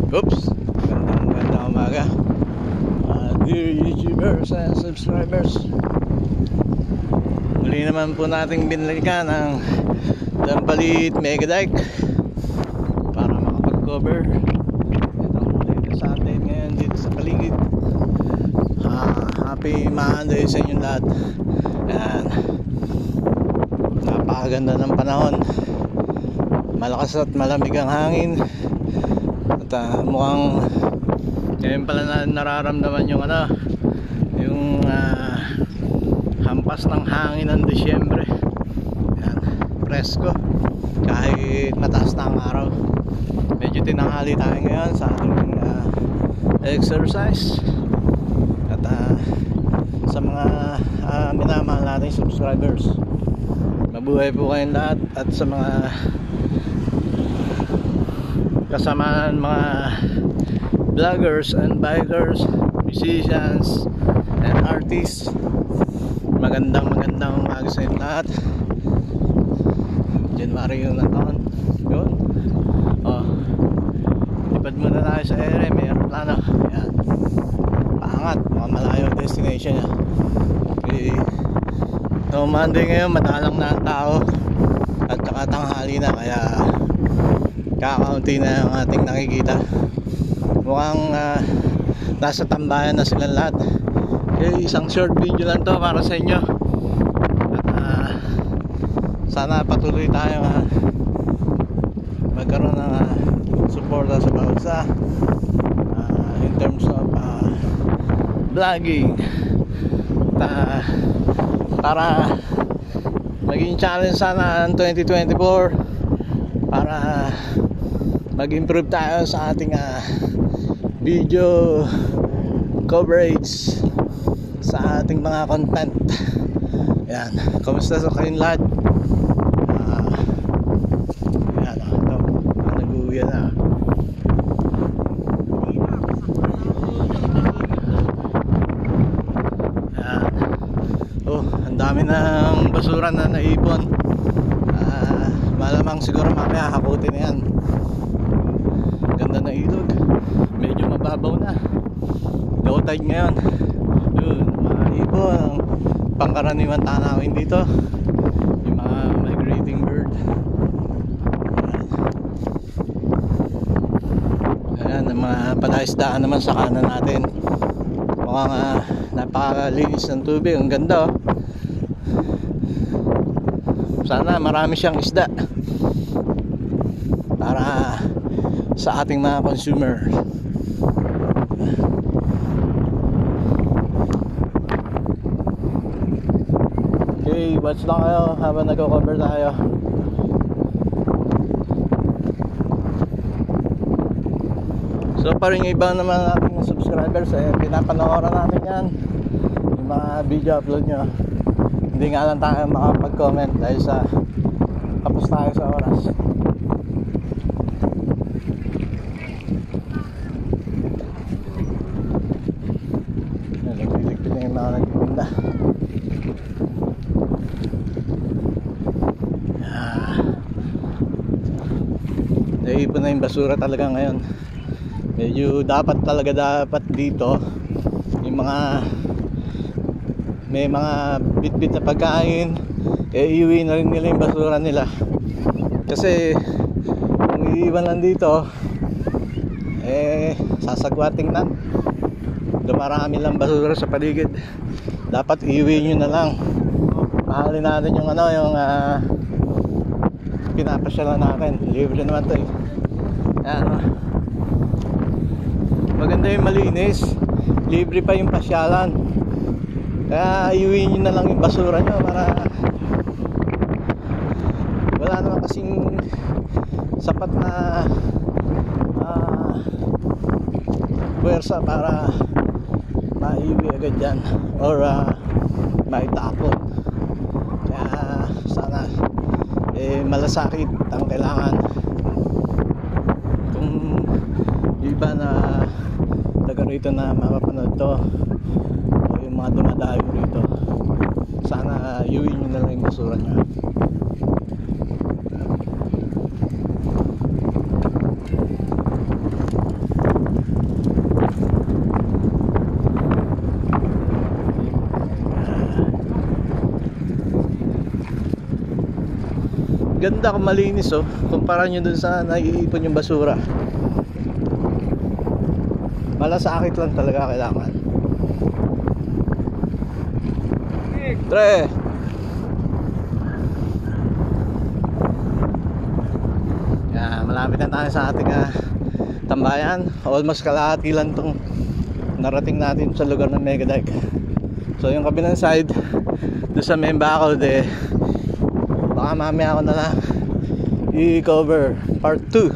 Oops, magandang umaga, dear YouTubers and subscribers. Muli naman po nating binalikan ang Dampalit Mega Dike para makapag-cover itong latest update ngayon dito sa paligid. Happy Monday sa inyong lahat. Ayan, napakaganda ng panahon, malakas at malamig ang hangin. At mukhang ngayon pala na nararamdaman yung hampas ng hangin ng Disyembre. Yan, presko kahit mataas na ang araw. Medyo tinanghali tayo ngayon sa ating exercise. At sa mga minamahal nating subscribers, mabuhay po kayong lahat. At sa mga kasamaan, mga vloggers and bikers, musicians and artists, magandang umaga sa inyo lahat. January yung taon yun. Lipad muna tayo sa ere, may aeroplano. Ayan, paangat, mga malayo destination niya. Okay. So Monday ngayon, madalang na ang tao at saka tanghali na, kaya kakaunti na ang ating nakikita. Mukhang nasa tambayan na silang lahat. Okay, isang short video lang to para sa inyo. At sana patuloy tayo magkaroon ng suporta sa bawat isa in terms of vlogging. Para maging challenge sana ang 2024 para mag-improve tayo sa ating video coverage sa ating mga content. Ayan, kumusta sa kayong lahat? Ayan, ito, nag-uwi na. Ayan. Ang dami ng basura na naipon. Malamang siguro mamaya hakutin na yan. Ganda ng ilog, medyo mababaw na, low tide ngayon. Yun, mga ibon, pangkaraniwan tanawin dito, yung mga migrating bird. Ayan, ang mga palaisdaan naman sa kanan natin. Mukhang napakalinis ng tubig, ang ganda. Sana marami siyang isda para sa ating mga consumer. Okay, watch lang kayo habang nag-cover tayo. So parang iba naman ating subscribers, pinapanooran natin yan, yung mga video upload nyo. Hindi nga lang tayo makapag-comment dahil sa kapos tayo sa oras. Nagligpit na yung mga nagpunta. Naipon na yung basura talaga ngayon. Medyo dapat dito yung mga may mga bit-bit na pagkain, iuwi na rin nila yung basura nila. Kasi kung iiwan lang dito, sasagwating na, dumarami lang basura sa paligid. Dapat iuwi nyo na lang. Mahalin natin yung yung pinapasyalan natin. Libre naman to eh. Ayan, maganda yung malinis, libre pa yung pasyalan. Kaya iuwi nyo na lang yung basura nyo para wala naman kasing sapat na puwersa para maiuwi agad dyan or maitapon. Kaya sana malasakit ang kailangan. Kung iba na taga rito na mapapanood to, mga dumadayo rito, sana iuwi nyo na lang yung basura nyo. Ganda kung malinis oh. Kumpara nyo dun sa naiipon yung basura. Malasakit lang talaga kailangan. Tre! Yan, malapit na tayo sa ating tambayan. Almost kalahati lang tong narating natin sa lugar ng Megadike. So yung kabilang side doon sa Membakol baka mamaya ako na lang i-cover part 2.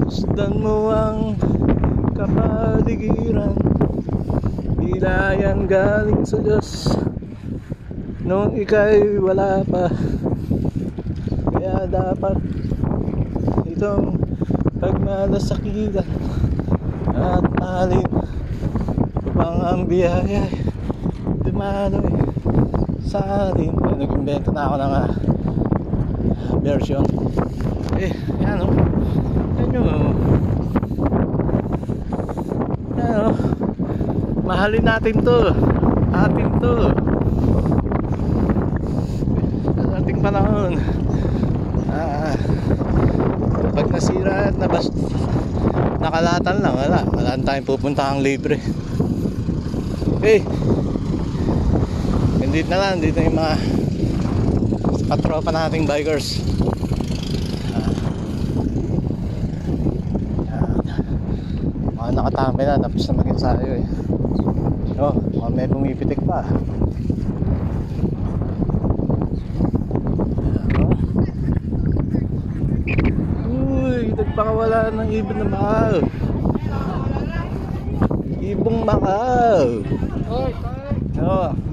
Tusdan mo ang kapaligiran, tila yan galing sa Diyos nung ika'y wala pa. Kaya dapat itong pagmalasakitan at mahalin upang ang biyaya dumaloy sa atin. Nag-invento na ako ng version. Yan o. Yan o. Yan o. Mahalin natin to. Atin to. Sa ating panahon. Pag nasira at nakalatan lang, wala tayong pupuntahang libre. Dito na lang, dito yung mga katropa nating bikers. Mga nakatambay na, tapos na mag-ensayo may pumipitik pa. Nagpakawala ng ibon na Macau. Ibong Macau.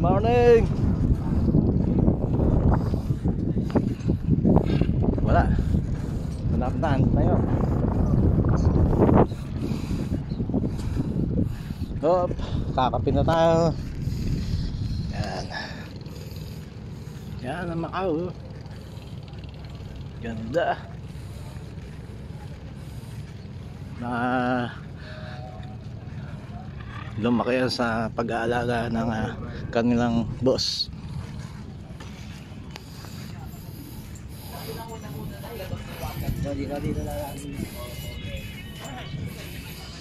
Morning. Wala na tayo. Kakapin na tayo. Yan ang Macau. Ganda. Lumaki yan sa pag-aalaga ng kanilang boss.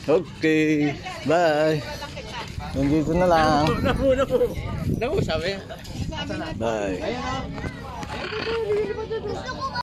Okay, bye. Nandito na lang. Bye.